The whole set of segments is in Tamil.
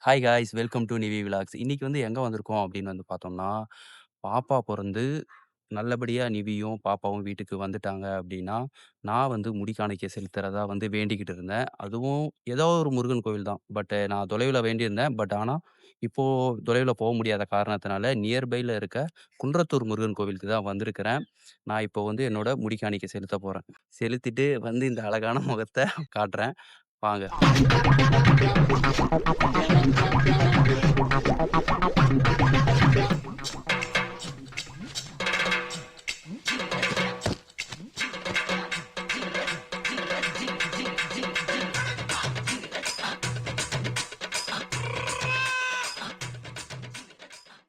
Hi guys welcome to Nivi vlogs. இன்னைக்கு வந்து எங்க வந்திருக்கோம் அப்படின்னு வந்து பார்த்தோம்னா, பாப்பா பொறந்து நல்லபடியா நிவியும், பாப்பாவும் வீட்டுக்கு வந்துட்டாங்க அப்படின்னா, நான் வந்து முடி காணிக்கை செலுத்துறதா வந்து வேண்டிக்கிட்டு இருந்தேன். அதுவும் ஏதோ ஒரு முருகன் கோவில் தான். நான் தொலைவில வேண்டியிருந்தேன். ஆனா, இப்போ தொலைவில போ முடியாத காரணத்தினால நியர்பைல இருக்க குன்றத்தூர் முருகன் கோவிலுக்கு தான் வந்திருக்கிறேன். நான் இப்போ வந்து என்னோட முடி காணிக்கை செலுத்தப் போறேன். செலுத்திட்டு வந்து இந்த அழகான முகத்த காட்டுறேன். வாங்க.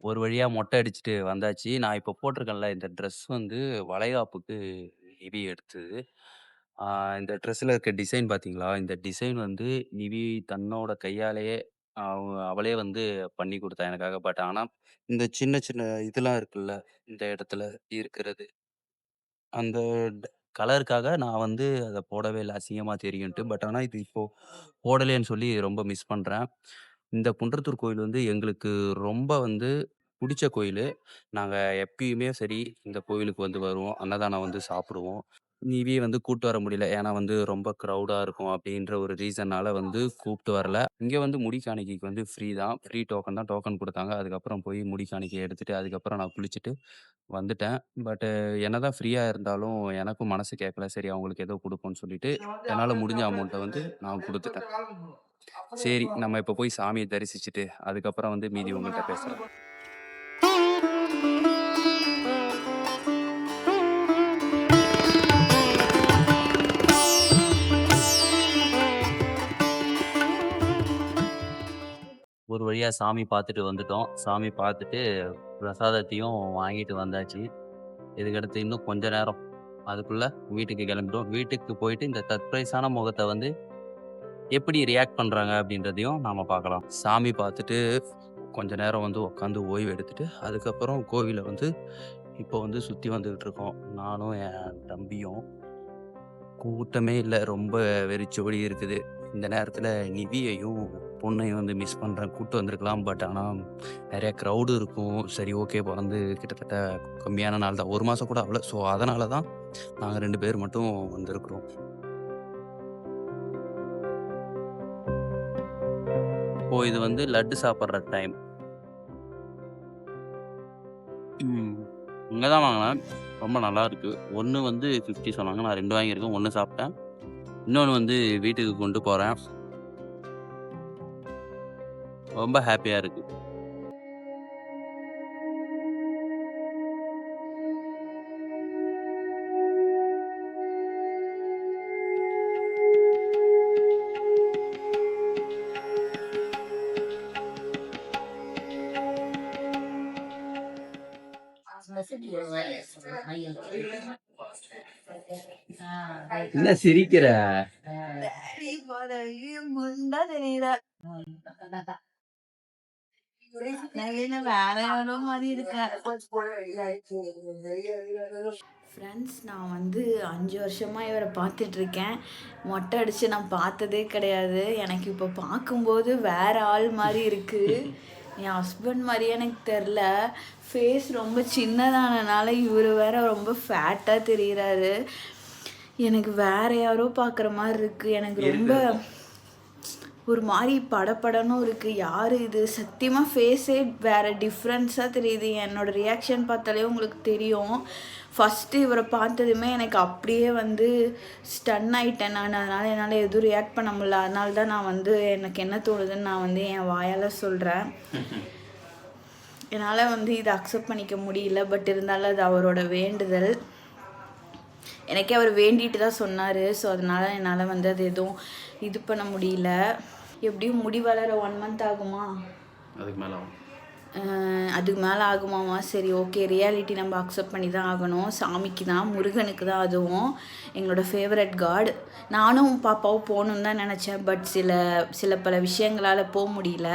ஒரு வழியா மொட்டை அடிச்சுட்டு வந்தாச்சு. நான் இப்போ போட்டிருக்கேன்ல, இந்த ட்ரெஸ் வந்து வளைகாப்புக்கு நிவி எடுத்தது. ஆ இந்த ட்ரெஸ்ஸில இருக்க டிசைன் பார்த்தீங்களா? இந்த டிசைன் வந்து நிவி தன்னோட கையாலேயே அவளே வந்து பண்ணி குடுத்தா எனக்காக. ஆனா, இந்த சின்ன சின்ன இதெல்லாம் இருக்குல்ல, இந்த இடத்துல இருக்கிறது. அந்த கலருக்காக நான் வந்து அத போடவே இல்ல. அசிங்கமா தெரியுன்ட்டு. ஆனா இது இப்போ போடலேன்னு சொல்லி ரொம்ப மிஸ் பண்றேன். இந்த குன்றத்தூர் கோயில் வந்து எங்களுக்கு ரொம்ப வந்து புடிச்ச கோயிலு. நாங்க எப்பயுமே சரி, இந்த கோவிலுக்கு வந்து வருவோம். அன்னதானம் வந்து சாப்பிடுவோம். நிவிய வந்து கூட்டு வர முடியல. ஏன்னா வந்து ரொம்ப கிரவுடா இருக்கும் அப்டின்ற ஒரு ரீசன்னால வந்து கூப்ட்டு வரல. இங்க வந்து முடி காணிக்கைக்கு வந்து ஃப்ரீ தான். ஃப்ரீ டோக்கன் தான். டோக்கன் குடுத்தாங்க. அதுக்கப்புறம் போய் முடி காணிக்கை எடுத்துட்டு, அதுக்கப்புறம் நான் குளிச்சுட்டு வந்துட்டேன். பட் என்னதான் ஃப்ரீயா இருந்தாலும் எனக்கும் மனசு கேட்கல. சரி அவங்களுக்கு ஏதோ குடுப்போம்ன்னு சொல்லிட்டு, என்னால முடிஞ்ச அமௌண்ட்ட வந்து நான் குடுத்துட்டேன். சரி நம்ம இப்ப போய் சாமிய தரிசிச்சுட்டு, அதுக்கப்புறம் வந்து மீதி உங்கள்ட்ட பேசுறேன். ஒரு வழியா சாமி பார்த்துட்டு வந்துட்டோம். சாமி பார்த்துட்டு பிரசாதத்தையும் வாங்கிட்டு வந்தாச்சு. இதுக்கடுத்து இன்னும் கொஞ்ச நேரம். அதுக்குள்ள வீட்டுக்கு கிளம்பிட்டோம். வீட்டுக்கு போயிட்டு இந்த சர்ப்ரைஸான முகத்த வந்து எப்படி ரியாக்ட் பண்றாங்க அப்படின்றதையும் நாம பார்க்கலாம். சாமி பார்த்துட்டு கொஞ்ச நேரம் வந்து உட்காந்து ஓய்வு எடுத்துட்டு, அதுக்கப்புறம் கோவில வந்து இப்போ வந்து சுத்தி வந்துகிட்டு இருக்கோம். நானும் என் தம்பியும். கூட்டமே இல்ல. ரொம்ப வெறிச்சோடி இருக்குது. இந்த நேரத்தில நிவியையும், பொண்ணையும் வந்து மிஸ் பண்றேன். கூட்டு வந்திருக்கலாம். ஆனா நெறைய கிரவுடு இருக்கும். சரி ஓகே பொறந்து கிட்டத்தட்ட கம்மியான நாள் தான். 1 மாசம் கூட ஆகல. அதனால தான் நாங்க 2 பேர் மட்டும் வந்திருக்கிறோம். இப்போ இது வந்து லட்டு சாப்பிடுற டைம். ம். இங்க தான் வாங்குனேன். ரொம்ப நல்லாருக்கு. 1 வந்து 50 சொன்னாங்க. நான் 2 வாங்கியிருக்கேன். 1 சாப்பிட்டேன். இன்னொன்னு வந்து வீட்டுக்கு கொண்டு போறேன். ரொம்ப ஹேப்பியா இருக்கு. என்ன சிரிக்கிற? ஃப்ரெண்ட்ஸ், நான் வந்து 5 வருஷமாக இவரை பார்த்துட்ருக்கேன். மொட்டை அடித்து நான் பார்த்ததே கிடையாது. எனக்கு இப்போ பார்க்கும்போது வேறு ஆள் மாதிரி இருக்குது. என் ஹஸ்பண்ட் மாதிரியே எனக்கு தெரில. ஃபேஸ் ரொம்ப சின்னதானனால இவர் வேற ரொம்ப ஃபேட்டாக தெரிகிறாரு. எனக்கு வேறு யாரோ பார்க்குற மாதிரி இருக்குது. எனக்கு ரொம்ப ஒரு மாதிரி படபடன்னு இருக்குது. யார் இது? சத்தியமாக ஃபேஸே வேறு டிஃப்ரென்ஸாக தெரியுது. என்னோடய ரியாக்ஷன் பார்த்தாலே உங்களுக்கு தெரியும். ஃபஸ்ட்டு இவரை பார்த்ததுமே எனக்கு அப்படியே வந்து ஸ்டன் ஆகிட்டேன் நான். அதனால் என்னால் எதுவும் ரியாக்ட் பண்ண முடியல. அதனால தான் நான் வந்து எனக்கு என்ன தோணுதுன்னு நான் வந்து என் வாயால் சொல்கிறேன். என்னால் வந்து இதை அக்செப்ட் பண்ணிக்க முடியல. இருந்தாலும் அது அவரோட வேண்டுதல். எனக்கே அவர் வேண்டிட்டு தான் சொன்னார். ஸோ அதனால் என்னால் வந்து அது எதுவும் இது பண்ண முடியல. எப்படியும் முடி வளர 1 மந்த் ஆகுமா? அதுக்கு மேல ஆகும். அதுக்கு மேலே ஆகுமாமா? சரி ஓகே, ரியாலிட்டி நம்ம அக்செப்ட் பண்ணி தான் ஆகணும். சாமிக்கு தான், முருகனுக்கு தான். அதுவும் எங்களோட ஃபேவரட் காட். நானும் பாப்பாவும் போகணுன்னு தான் நினச்சேன். சில பல விஷயங்களால் போக முடியல.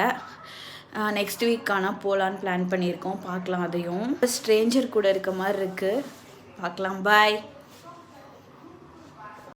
நெக்ஸ்ட் வீக் ஆனால் போகலான்னு பிளான் பண்ணியிருக்கோம். பார்க்கலாம். அதையும் ஸ்ட்ரேஞ்சர் கூட இருக்க மாதிரி இருக்குது. பார்க்கலாம். பாய்.